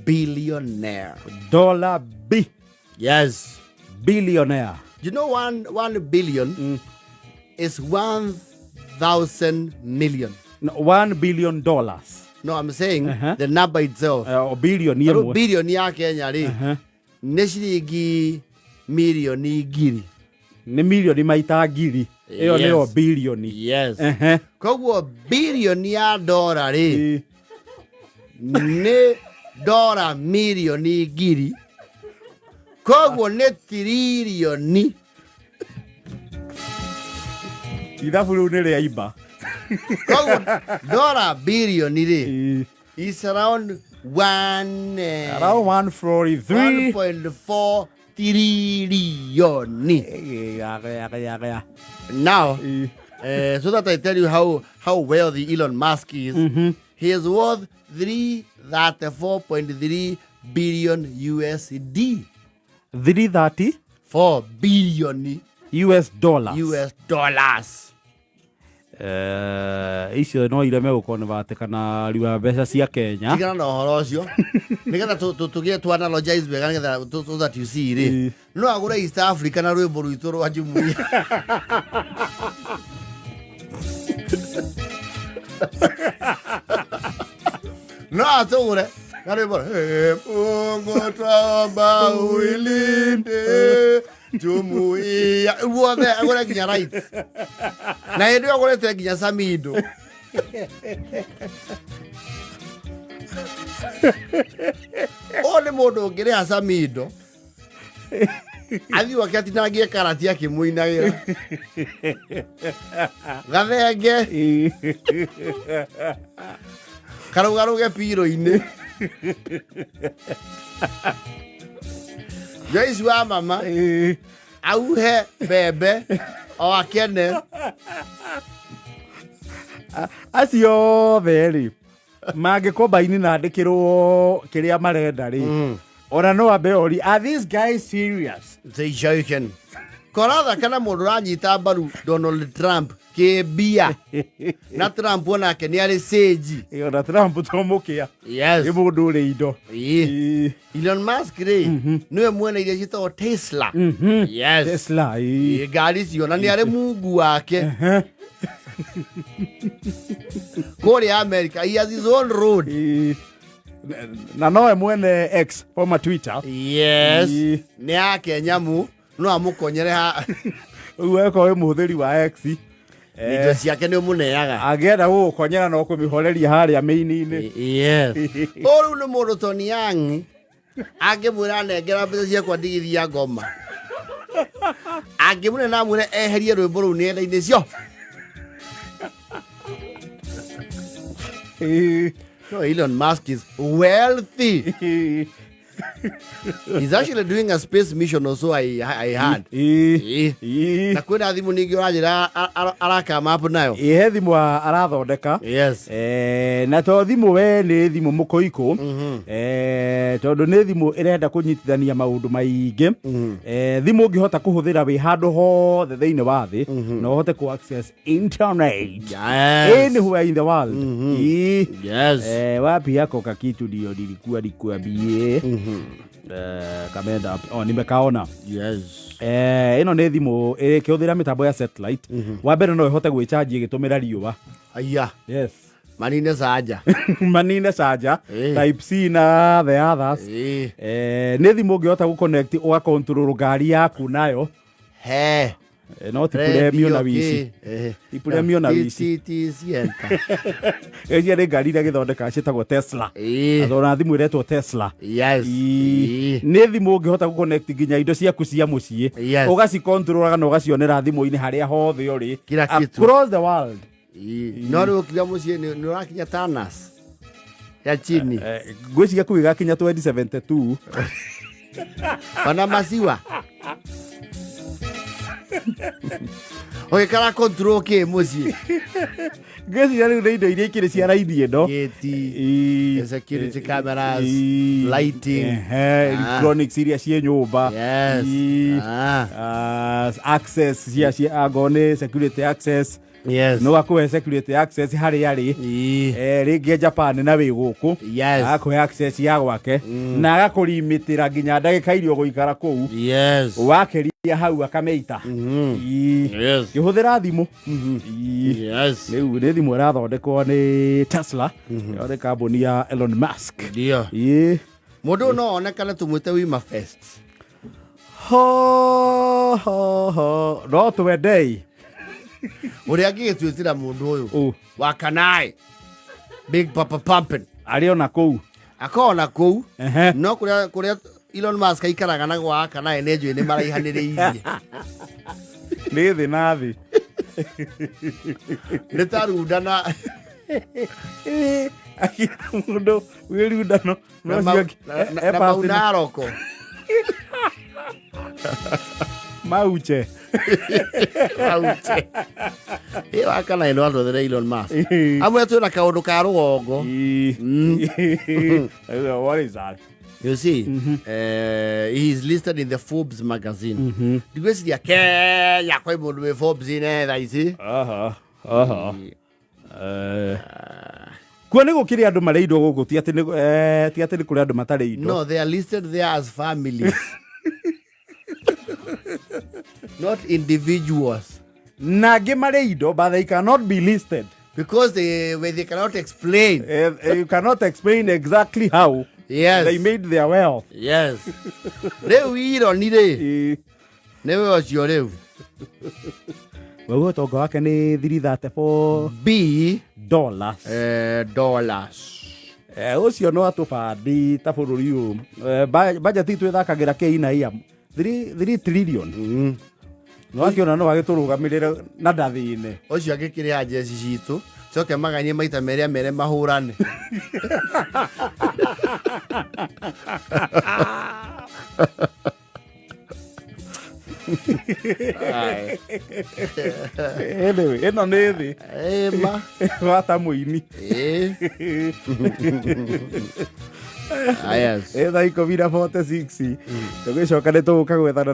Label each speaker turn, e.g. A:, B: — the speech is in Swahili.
A: billionaire.
B: Dollar B.
A: Yes.
B: Billionaire.
A: You know, 1 billion is 1,000 million.
B: No, $1 billion.
A: No, I'm saying the number itself.
B: Billion.
A: Billion ya Kenya ri. Neshiringi million igiri.
B: Ni milioni maita ngiri. Iyo niyo billion.
A: Yes. Koguo billion ya dollar ri. Ne dollar million igiri. Koguo ne trillion.
B: Ithabu riu ni ria iba.
A: Koguo dollar billion ri is around 1.4 trillion. Now, so that I tell you how wealthy Elon Musk is, he is worth 334.3 billion USD.
B: 334
A: billion
B: US dollars.
A: US dollars.
B: Icio no ireme gukonvert kana riwa mbeca cia Kenya.
A: Tigana na horo ucio. Nigetha tugie tu analogize wega nigetha so that you see ri. No agure East Africa na rwimbo rwitu rwa Jumuiya. No atugure na rwimbo. Mungu twaomba uilinde Jumuiya. Uothe agure kinya right. Na ndio agure kinya Samido. Ole modo ngire Samido. Athi wakati nagie karati yake muinagira. Gathenge. Karugaruge piro-ini. Joyce wa mama. Auhe bebe o akene.
B: Acio theri. Magikombaini na ndikirwo kiria marenda ri. Ona no abeori, are these guys serious?
A: They joking. Koratha kana mundu ranyita mbaru Donald Trump kibia. Na Trump ona ke ni ari sage.
B: Ona Trump tomukia.
A: Yes.
B: Ni mundu ri indo.
A: Elon Musk ri. Niwe mwene ile jito Tesla. Yes.
B: Tesla.
A: Gari cio na ni ari mungu wake. Korea America, he has his own road.
B: Na noe mwene X former Twitter.
A: Yes. Ni yake nyamu no amukonyere ha.
B: Uweko we muthiri wa X.
A: Indo ciake ni muneaga.
B: Agenda gukonyera no kumihoreria haria meini-ini.
A: Yes. Oru ni mundu Tony Yang. Akimwira nengera mbeca cia kwandigithia ngoma. Akimwira na mwire eherie rwimbo ru nenda-ini cio. No, Elon Musk is wealthy. He's actually doing a space mission also I heard. Na kwina thimu ningi urajira araka map nayo.
B: He thimu arathondeka.
A: Yes.
B: Na to thimu we ni thimu mukoiko. Tondu ni thimu irenda kunyitithania maundu maingi. Thimu ngihota kuhuthira wi handu hothe thiini wa thi no hote ku access internet. Anywhere in the world.
A: Yes.
B: Wapi yako kakitu ndio nilikuwa nikuambie. Kamenda nimekaona.
A: Yes.
B: Ino ni thimu ikihuthira mitambo ya satellite. Wa mbere no ihote gwicharge igitumira riuwa.
A: Aya.
B: Yes.
A: Manine saja.
B: Manine saja. Type C na the others. Ni thimu ngihota guconnect uga control ngari yaku nayo.
A: He.
B: No tipuremio na wici. Tipuremio na wici. Eje ni ngari ria githondeka citagwo Tesla. Athona thimu iretwo Tesla.
A: Yes.
B: Ni thimu ngihota guconnect nginya indo ciaku cia mucii. Ugaci control kana ugacionera thimu-ini haria hothe uri across the world.
A: No ri ukiga mucii ni urakinya Thanos. Ya chini.
B: Gwiciria kuiga kinya 2072.
A: Pana masiwa. Oye kara control ke mucii.
B: Gesi ya riu indo iria ikiri cia raini ino.
A: Gate, security cameras, lighting,
B: electronics iria cia nyumba.
A: Yes.
B: Access cia agone security access.
A: Yes.
B: No akuhe security access hari yari. Ringi Japan na wi guku.
A: Yes.
B: Akuhe access ya gwake. Na agakurimitira nginya ndagika irio guikara kuu.
A: Yes.
B: Wakeria hau akameita.
A: Yes.
B: Kihuthira thimu.
A: Yes.
B: Riu ni thimu irathondekwo ni Tesla. Yore kambuni ya Elon Musk.
A: Ndio. Mundu no onekana tumwite wima fest.
B: No twendei.
A: Uria ngigituitira mundu uyu. Wakanai. Big Papa Pumping.
B: Ariona kuu.
A: Akona kuu. No kuria Elon Musk aikaraga na gwa kana enenjo ni maraihaniriirie.
B: Ni thi na thi.
A: Ritarundana.
B: Akira mundu wirundano no cio
A: na maunaroko.
B: Mauche.
A: Mauche. Wakana ino andu the Elon Musk. Amwe tu na kaundu ka rugongo.
B: What is that?
A: You see, he is listed in the Forbes magazine. Digwesiria Kenya kwa mundu we Forbes ine tha ici.
B: Kwa nĩ gũkĩrĩ andũ marĩ indo gũkũ ti atĩ nĩ kũrĩ andũ matarĩ indo.
A: No, they are listed there as families. Not individuals.
B: Na angĩ marĩ indo, but they cannot be listed.
A: Because they cannot explain.
B: You cannot explain exactly how they made their wealth.
A: Yes. Rĩu ironire. Nĩwe ũcio rĩu.
B: Wewe ũtonga wake nĩ $334
A: dollars.
B: Ucio no atubandi ta bururi uyu. Budget itu ithakagira keina iya 3 trillion. No akiona no agiturugamirire na ndathine. Ucio
A: agikire ajeci citu. Coke maganye maita mere mahurane.
B: Anyway, eno nĩ thĩ.
A: Ma.
B: Wata mũini.
A: Yes.
B: Thaa 10:46. Tũgĩcoka nĩ tũgũka gwethana